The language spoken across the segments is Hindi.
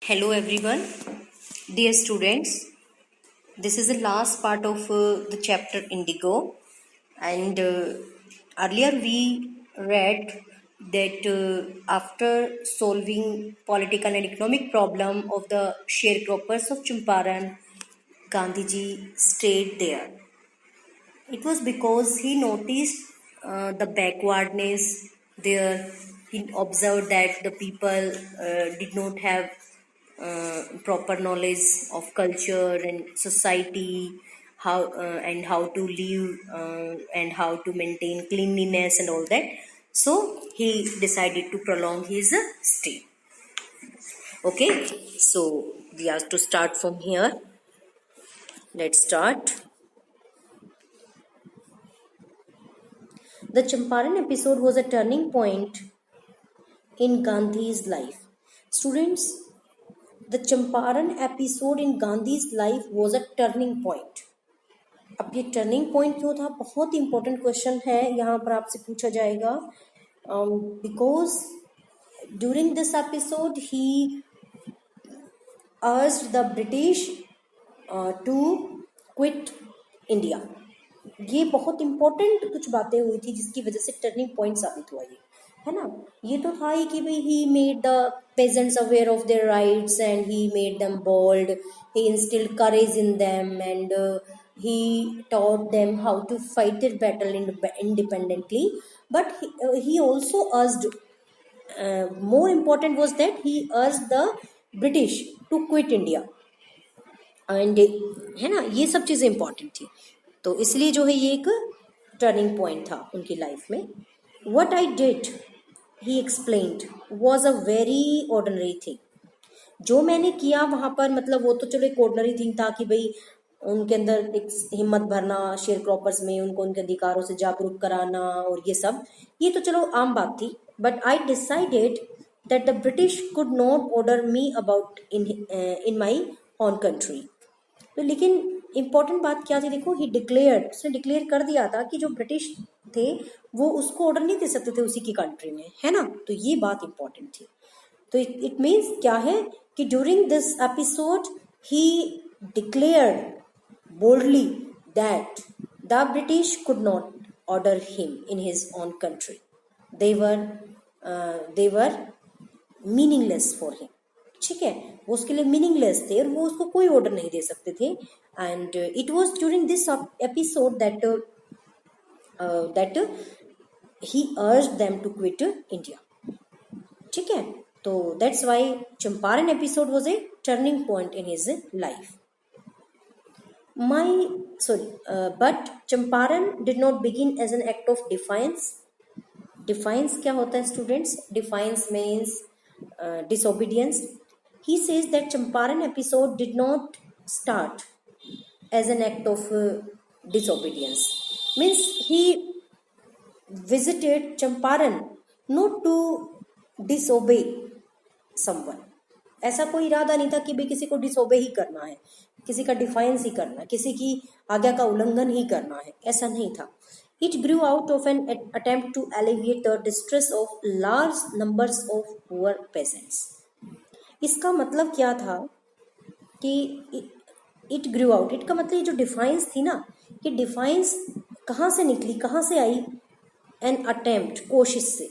Hello everyone, dear students. This is the last part of the chapter Indigo, and earlier we read that after solving political and economic problem of the sharecroppers of Champaran, Gandhiji stayed there. It was because he noticed the backwardness there. He observed that the people did not have proper knowledge of culture and society, how and how to live and how to maintain cleanliness and all that. So he decided to prolong his stay. Okay, so we have to start from here. Let's start. The Champaran episode was a turning point in Gandhi's life. Students, the Champaran episode in Gandhi's life was a turning point. अब ये टर्निंग पॉइंट क्यों था, बहुत इंपॉर्टेंट क्वेश्चन है, यहाँ पर आपसे पूछा जाएगा. Because during this episode he urged the British to quit India. ये बहुत इंपॉर्टेंट कुछ बातें हुई थी जिसकी वजह से टर्निंग पॉइंट साबित हुआ, ये है ना. ये तो था ही कि भाई he made the peasants aware of their rights and he made them bold, he instilled courage in them, and he taught them how to fight their battle independently. But he also urged, more important was that he urged the British to quit India. And है ना, ये सब चीज़ें इंपॉर्टेंट थी, तो इसलिए जो है ये एक टर्निंग पॉइंट था उनकी लाइफ में. What I did, he explained, was a very ordinary thing. जो मैंने किया वहाँ पर, मतलब वो तो चलो एक ऑर्डिनरी थिंग था कि भाई उनके अंदर एक हिम्मत भरना, शेयर क्रॉपर्स में उनको उनके अधिकारों से जागरूक कराना और ये सब, ये तो चलो आम बात थी. But I decided that the British could not order me about in my on country. तो लेकिन इम्पोर्टेंट बात क्या थी, देखो, ही डिक्लेयर्ड, उसने डिक्लेयर कर दिया था कि जो ब्रिटिश थे वो उसको ऑर्डर नहीं दे सकते थे उसी की कंट्री में, है ना. तो ये बात इम्पोर्टेंट थी. तो इट मीन्स क्या है कि during this episode he declared boldly that the British could not order him in his own country. They were meaningless for him. ठीक है, वो उसके लिए मीनिंगलेस थे और वो उसको कोई ऑर्डर नहीं दे सकते थे. And it was during this episode that he urged them to quit India. ठीक है, तो that's why Champaran episode was a turning point in his life. But Champaran did not begin as an act of defiance. Defiance क्या होता है students? Defiance means disobedience. He says that Champaran episode did not start as an act of disobedience. Means he visited Champaran not to disobey someone. ऐसा कोई इरादा नहीं था कि भाई किसी को डिसोबे ही करना है, किसी का डिफाइंस ही करना है, किसी की आज्ञा का उल्लंघन ही करना है, ऐसा नहीं था. It grew out of an attempt to alleviate the distress of large numbers of poor peasants. इसका मतलब क्या था कि इट ग्रू आउट, इट का मतलब ये जो डिफाइंस थी ना, कि डिफाइंस कहाँ से निकली, कहाँ से आई? एन अटेम्प्ट, कोशिश से.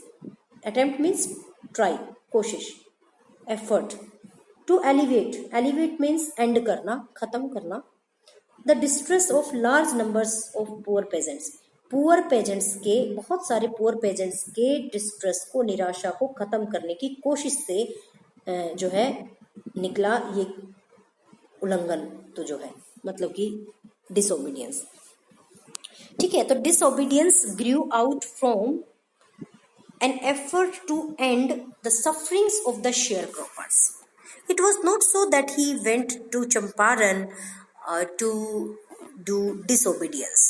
अटेम्प्ट मीन्स ट्राई, कोशिश, effort. To elevate, elevate means end करना, खत्म करना. The distress of large numbers of poor peasants, poor peasants के, बहुत सारे पुअर पेजेंट्स के डिस्ट्रेस को, निराशा को खत्म करने की कोशिश से जो है निकला ये उल्लंघन, तो जो है मतलब कि डिसोबीडियंस. ठीक है, तो disobedience Guru out from an effort to end the sufferings of the sharecroppers. It was not so that he went to Champaran to do disobedience,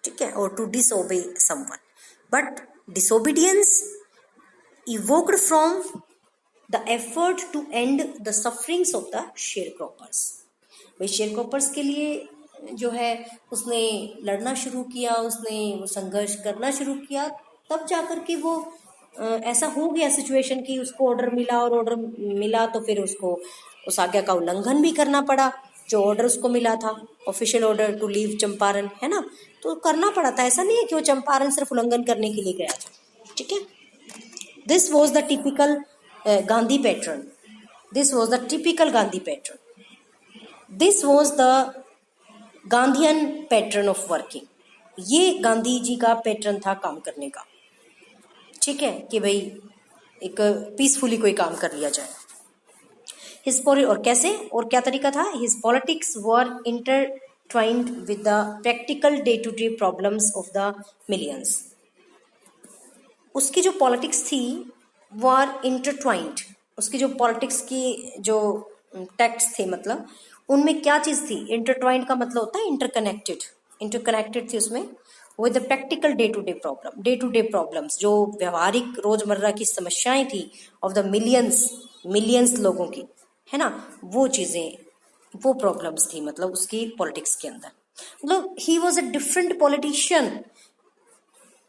ठीक है, or to disobey someone, but disobedience evoked from the effort to end the sufferings of the sharecroppers. भाई sharecroppers के लिए जो है उसने लड़ना शुरू किया, उसने संघर्ष करना शुरू किया, तब जाकर के वो ऐसा हो गया सिचुएशन कि उसको ऑर्डर मिला, और ऑर्डर मिला तो फिर उसको उस आज्ञा का उल्लंघन भी करना पड़ा, जो ऑर्डर उसको मिला था, official order to leave Champaran, है ना, तो करना पड़ा था। ऐसा नहीं है कि वो चंपारण सिर्फ उल्लंघन करने के लिए गया था। ठीक है, this was the typical Gandhi pattern, this was the typical Gandhi pattern, this was the Gandhian pattern of working. ये गांधी जी का पैटर्न था काम करने का। ठीक है, कि भाई एक पीसफुली कोई काम कर लिया जाए। और कैसे और क्या तरीका था? His politics were intertwined with the practical day to day problems of the millions. उसकी जो पॉलिटिक्स थी वर इंटरट्वाइंड, उसकी जो पॉलिटिक्स की जो टेक्स्ट थे, मतलब उनमें क्या चीज थी? इंटरट्वाइंड का मतलब होता है इंटरकनेक्टेड, इंटरकनेक्टेड थी उसमें with the practical day to day problems, जो व्यवहारिक रोजमर्रा की समस्याएं थी ऑफ द मिलियंस लोगों की, है ना, वो चीजें, वो प्रॉब्लम्स थी मतलब उसकी पॉलिटिक्स के अंदर। मतलब he was a different politician,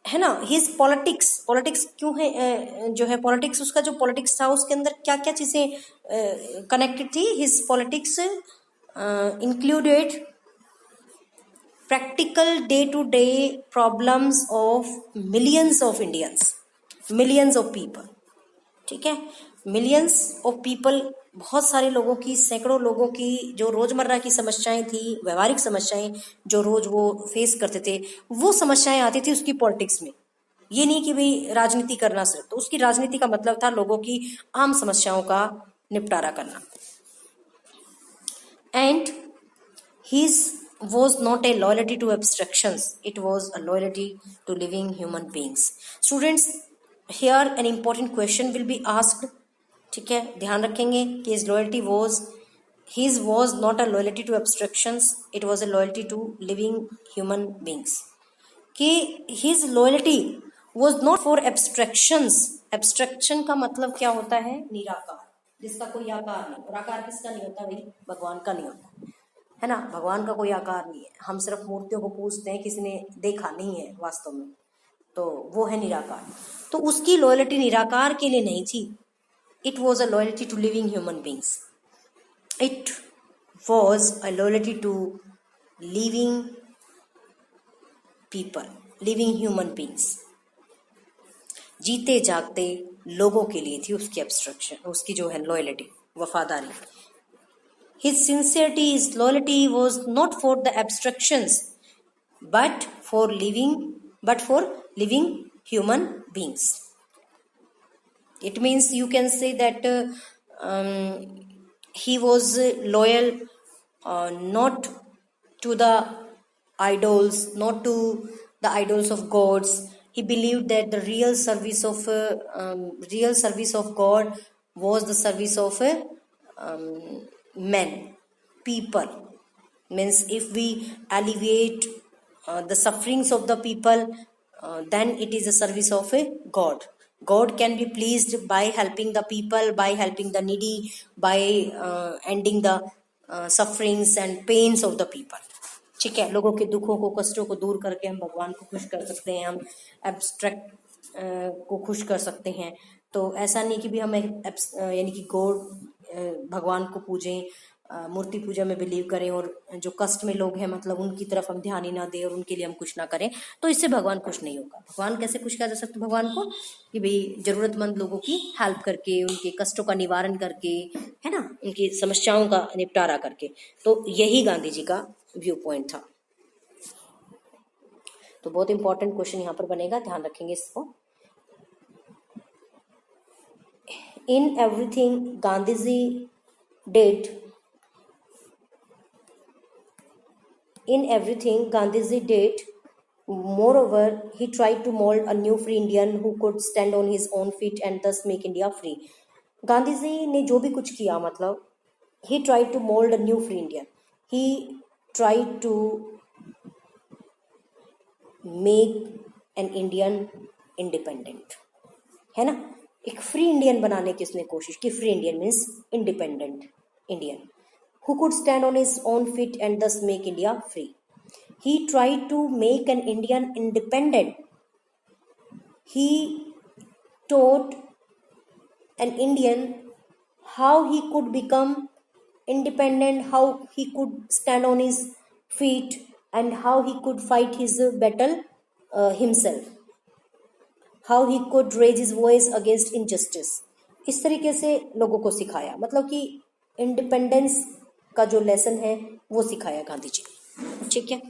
है ना। हिज पॉलिटिक्स क्यों है, जो है पॉलिटिक्स, उसका जो पॉलिटिक्स था उसके अंदर क्या क्या चीजें कनेक्टेड थी? His politics included practical day to day problems of millions of Indians, millions of people. ठीक है, मिलियंस ऑफ पीपल, बहुत सारे लोगों की, सैकड़ों लोगों की जो रोजमर्रा की समस्याएं थी, व्यवहारिक समस्याएं जो रोज वो फेस करते थे, वो समस्याएं आती थी उसकी पॉलिटिक्स में। ये नहीं कि भाई राजनीति करना सिर्फ, तो उसकी राजनीति का मतलब था लोगों की आम समस्याओं का निपटारा करना। And his was not a loyalty to abstractions, it was a loyalty to living human beings. Students, here an important question will be asked, ठीक है, ध्यान रखेंगे कि his was not a loyalty to abstractions, it was a loyalty to living human beings. कि his loyalty was not for abstractions, abstraction का मतलब क्या होता है? निराकार, जिसका कोई आकार नहीं। और आकार किसका नहीं होता भाई? भगवान का नहीं होता, है ना। भगवान का कोई आकार नहीं है, हम सिर्फ मूर्तियों को पूजते हैं, किसी ने देखा नहीं है वास्तव में, तो वो है निराकार। तो उसकी लॉयल्टी निराकार के लिए नहीं थी, it was a loyalty to living human beings, it was a loyalty to living people, living human beings, जीते जागते लोगों के लिए थी उसकी एब्स्ट्रक्शन, उसकी जो है लॉयल्टी, वफादारी। His sincerity, his loyalty was not for the abstractions, but for living human beings. It means you can say that he was loyal not to the idols, not to the idols of gods. He believed that the real service of God was the service of men, people. Means if we alleviate the sufferings of the people, then it is a service of a God. God can be pleased by helping the people, by helping the needy, by ending the sufferings and pains of the people. ठीक है, लोगों के दुखों को, कष्टों को दूर करके हम भगवान को खुश कर सकते हैं, हम एब्स्ट्रैक्ट को खुश कर सकते हैं। तो ऐसा नहीं कि भी हम यानी कि गॉड भगवान को पूजें, मूर्ति पूजा में बिलीव करें, और जो कष्ट में लोग हैं मतलब उनकी तरफ हम ध्यान ही ना दें और उनके लिए हम कुछ ना करें, तो इससे भगवान खुश नहीं होगा। भगवान कैसे खुश किया जा सकता है भगवान को? कि भाई जरूरतमंद लोगों की हेल्प करके, उनके कष्टों का निवारण करके, है ना, उनकी समस्याओं का निपटारा करके। तो यही गांधी जी का व्यू पॉइंट था। तो बहुत इंपॉर्टेंट क्वेश्चन यहाँ पर बनेगा, ध्यान रखेंगे इसको। In everything Gandhi ji did, in everything Gandhiji did, moreover he tried to mold a new free Indian who could stand on his own feet and thus make India free. Gandhi ji ने जो भी कुछ किया, मतलब he tried to mold a new free Indian, he tried to make an Indian independent, है ना, एक फ्री इंडियन बनाने की उसने कोशिश की। Free Indian means independent Indian, who could stand on his own feet and thus make India free. He tried to make an Indian independent. He taught an Indian how he could become independent, how he could stand on his feet, and how he could fight his battle himself, how he could raise his voice against injustice. इस तरीके से लोगों को सिखाया, मतलब कि इंडिपेंडेंस का जो लेसन है वो सिखाया गांधी जी ने, ठीक है।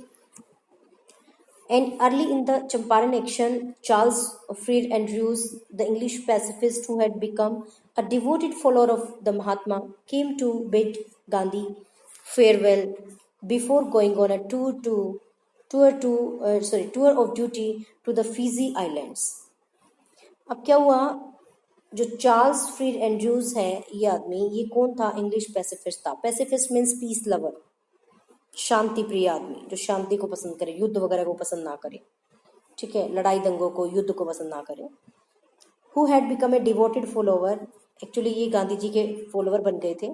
And early in the Champaran action, Charles Freed Andrews, the English pacifist who had become a devoted follower of the Mahatma, came to bid Gandhi farewell before going on a tour of duty to the Fiji Islands. अब क्या हुआ, जो चार्ल्स फ्रीड एंड्रूज है ये आदमी, ये कौन था? इंग्लिश पैसिफिस्ट था। पैसिफिस्ट मीन्स पीस लवर, शांति प्रिय आदमी, जो शांति को पसंद करे, युद्ध वगैरह को पसंद ना करे, ठीक है, लड़ाई दंगों को, युद्ध को पसंद ना करे। Who had become a devoted follower, actually ये गांधी जी के फॉलोवर बन गए थे,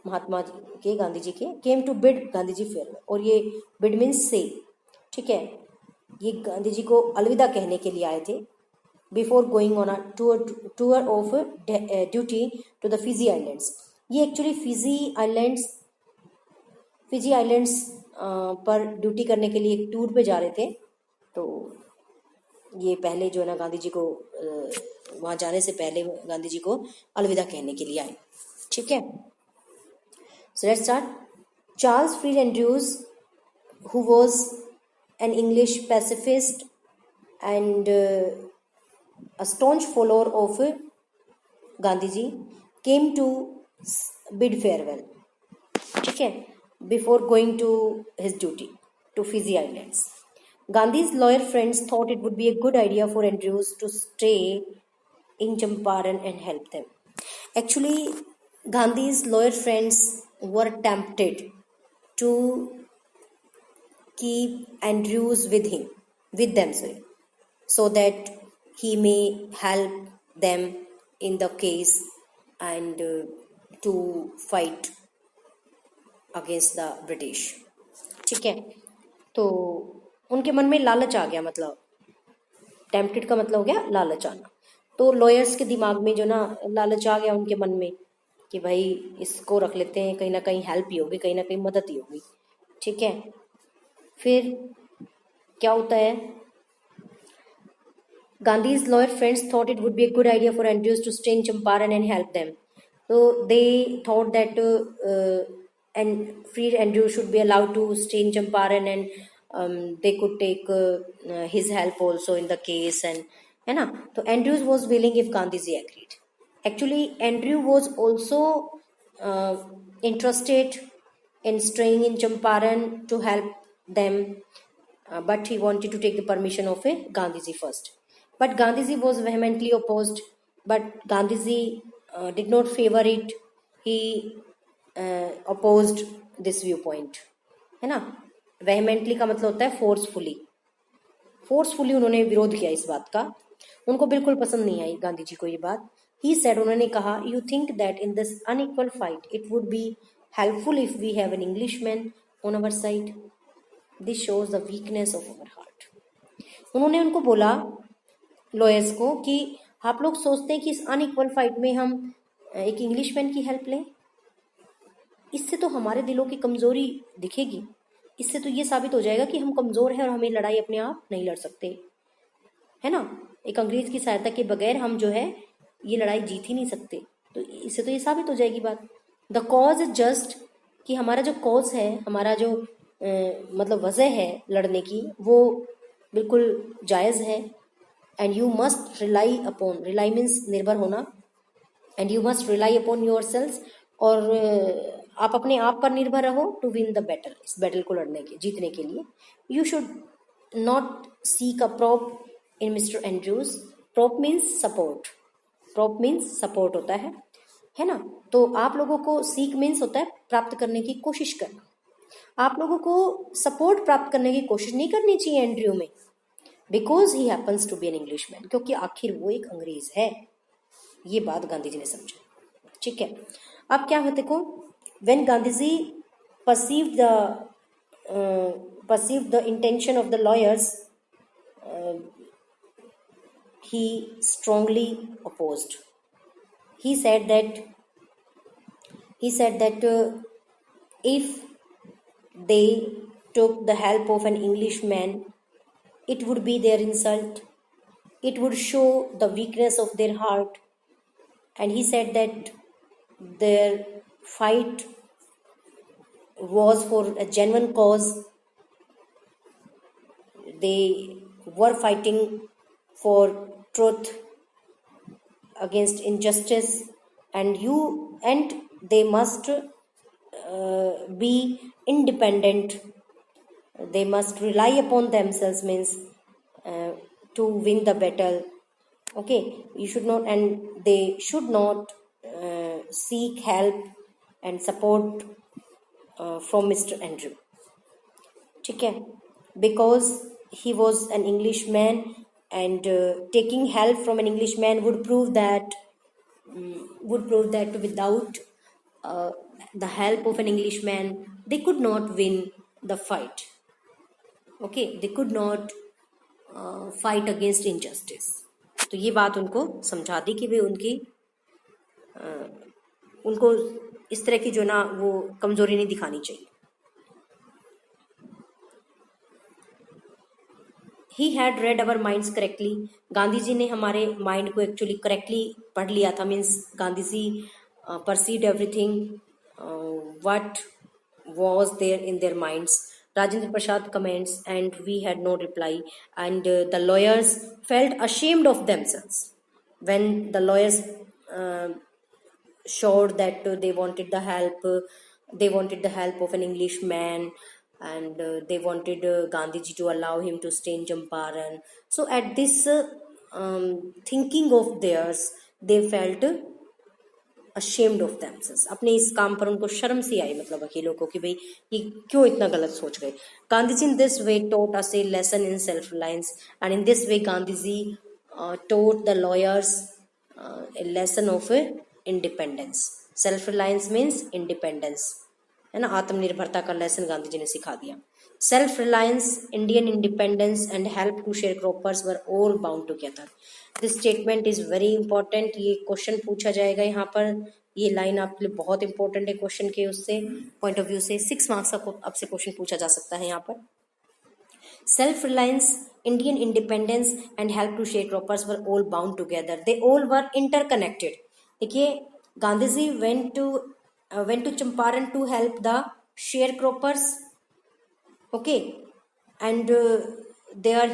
महात्मा जी के, गांधी जी के। Came to bid Gandhi ji farewell, और ये बिड मीन्स से, ठीक है, ये गांधी जी को अलविदा कहने के लिए आए थे। Before going on a tour of duty to the Fiji islands. ये एक्चुअली फिजी आइलैंड्स पर ड्यूटी करने के लिए एक टूर पे जा रहे थे। तो ये पहले जो है ना गांधी जी को वहाँ जाने से पहले गांधी जी को अलविदा कहने के लिए आए, ठीक है। So let's start. Charles Freer Andrews, who was an English pacifist and a staunch follower of Gandhiji, came to bid farewell, ठीक है, before going to his duty to Fiji Islands. Gandhi's lawyer friends thought it would be a good idea for Andrews to stay in Champaran and help them. Actually, Gandhi's lawyer friends were tempted to keep Andrews with them, so that he may help them in the case and to fight against the British, ठीक है। तो उनके मन में लालच आ गया, मतलब टेम्पटेड का मतलब हो गया लालच आना। तो लॉयर्स के दिमाग में जो ना लालच आ गया उनके मन में कि भाई इसको रख लेते हैं, कहीं ना कहीं हेल्प ही होगी, कहीं ना कहीं मदद ही होगी, ठीक है। फिर क्या होता है, Gandhi's lawyer friends thought it would be a good idea for Andrews to stay in Champaran and help them. So they thought that and Freed Andrews should be allowed to stay in Champaran, and they could take his help also in the case, and है ना। तो Andrews was willing if Gandhiji agreed. Actually, Andrew was also interested in staying in Champaran to help them, but he wanted to take the permission of Gandhiji first. But Gandhiji was vehemently opposed. But Gandhiji did not favor it. He opposed this viewpoint, है ना। vehemently का मतलब होता है forcefully उन्होंने विरोध किया इस बात का, उनको बिल्कुल पसंद नहीं आई गांधी जी को ये बात। He said, उन्होंने कहा, you think that in this unequal fight it would be helpful if we have an Englishman on our side. This shows the weakness of our heart. उन्होंने उनको बोला, लॉयर्स को, कि आप लोग सोचते हैं कि इस अनइक्वल फाइट में हम एक इंग्लिशमैन की हेल्प लें, इससे तो हमारे दिलों की कमजोरी दिखेगी, इससे तो ये साबित हो जाएगा कि हम कमजोर हैं और हमें लड़ाई अपने आप नहीं लड़ सकते, है ना। एक अंग्रेज की सहायता के बगैर हम जो है ये लड़ाई जीत ही नहीं सकते, तो इससे तो ये साबित हो जाएगी बात। द कॉज इज जस्ट, कि हमारा जो कॉज है, हमारा जो मतलब वजह है लड़ने की, वो बिल्कुल जायज़ है। And you must rely upon, rely means निर्भर होना, and you must rely upon your selves, और आप अपने आप पर निर्भर रहो टू विन द बैटल, इस बैटल को लड़ने के, जीतने के लिए। You should not seek a prop in Mister Andrews. Prop means support, prop means support होता है ना। तो आप लोगों को सीक मीन्स होता है प्राप्त करने की कोशिश करना, आप लोगों को सपोर्ट प्राप्त करने की कोशिश नहीं करनी चाहिए एंड्रयू में, because he happens to be an Englishman, क्योंकि आखिर वो एक अंग्रेज है। ये बात गांधी जी ने समझा, ठीक है। अब क्या है देखो, when Gandhi ji perceived the intention of the lawyers, he strongly opposed. He said that If they took the help of an Englishman, it would be their insult. It would show the weakness of their heart. And he said that their fight was for a genuine cause. They were fighting for truth against injustice, and they must be independent. They must rely upon themselves, means uh, to win the battle. Okay, you should not, and they should not seek help and support from Mr. Andrew. ठीक है, because he was an Englishman, and taking help from an Englishman would prove that without uh, the help of an Englishman, they could not win the fight. Okay, they could not fight against injustice. तो ये बात उनको समझा दी कि वे उनको इस तरह की जो ना वो कमजोरी नहीं दिखानी चाहिए. He had read our minds correctly. Gandhi ji ने हमारे माइंड को एक्चुअली करेक्टली पढ़ लिया था. Means Gandhi ji perceived everything what was there in their minds. Rajendra Prasad comments, and we had no reply. And the lawyers felt ashamed of themselves when the lawyers uh, showed that they wanted the help. They wanted the help of an Englishman, and they wanted Gandhiji to allow him to stay in Champaran. So at this thinking of theirs, they felt ashamed of themselves. अपने इस काम पर उनको शर्म सी आई, मतलब अकेलों को, कि भाई ये क्यों इतना गलत सोच गए. Gandhi ji in this way taught us a lesson in self reliance, and in this way Gandhi ji taught the lawyers a lesson of independence. Self reliance means independence, है ना. आत्मनिर्भरता का लेसन गांधी जी ने सिखा दिया. Self reliance, Indian independence and help to sharecroppers were all bound together. This statement is very important. ये क्वेश्चन पूछा जाएगा यहाँ पर. ये लाइन आपके लिए बहुत इंपॉर्टेंट है क्वेश्चन के उससे पॉइंट ऑफ व्यू से. 6 मार्क्स का आपसे क्वेश्चन पूछा जा सकता है यहाँ पर. Self reliance, Indian independence and help to sharecroppers were all bound together. They all were interconnected. देखिए, गांधी जी went to Champaran to help the sharecroppers. Okay, and there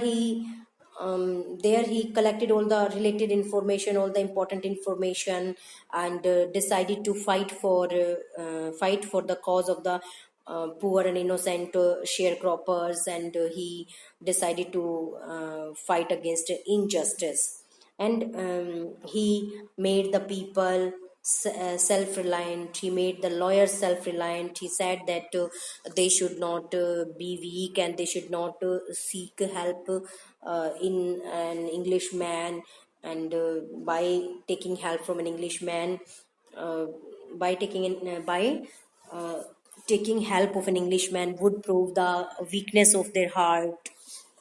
he collected all the related information, all the important information, and decided to fight for the cause of the poor and innocent sharecroppers, and he decided to fight against injustice. And he made the people self-reliant. He made the lawyers self-reliant. He said that they should not be weak, and they should not seek help in an Englishman. And by taking help from an Englishman, by taking help of an Englishman would prove the weakness of their heart.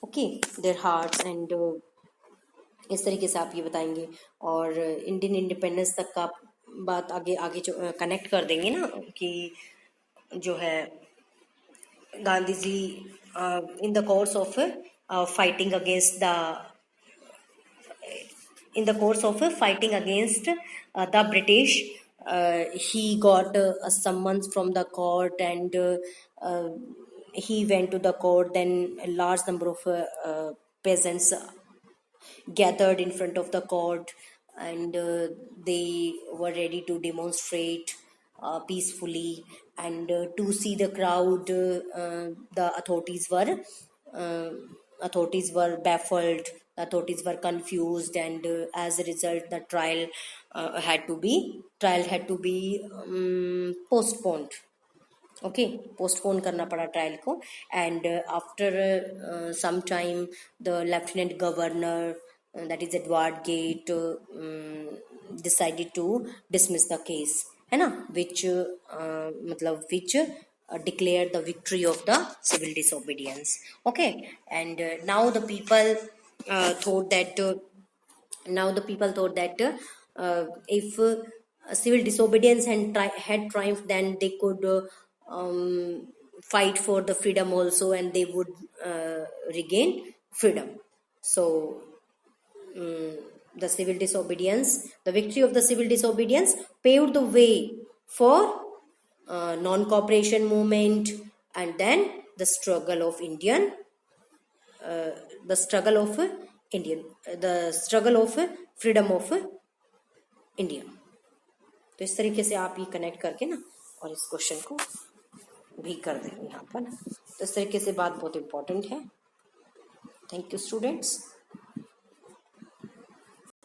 Okay, their hearts. And इस तरीके से आप ये बताएंगे. और इंडियन इंडिपेंडेंस तक का बात आगे आगे जो कनेक्ट कर देंगे ना, कि जो है Gandhi ji in the course of fighting against the British, he got a summons from the court, and he went to the court. Then a large number of peasants gathered in front of the court, and they were ready to demonstrate peacefully. And to see the crowd, the authorities were baffled. The authorities were confused, and as a result, the trial had to be postponed. Okay, postpone करना पड़ा ट्रायल को. And after some time the lieutenant governor, that is Edward Gait, decided to dismiss the case, है ना, which declared the victory of the civil disobedience. Okay, and now the people thought that if civil disobedience had triumphed, then they could fight for the freedom also, and they would regain freedom. So the civil disobedience, the victory of the civil disobedience paved the way for non-cooperation movement, and then the struggle of the struggle of the struggle of freedom of India. तो इस तरीके से आप ये कनेक्ट करके ना और इस क्वेश्चन को भी कर देंगे यहाँ पर ना. तो इस तरीके से बात बहुत इंपॉर्टेंट है. Thank you students.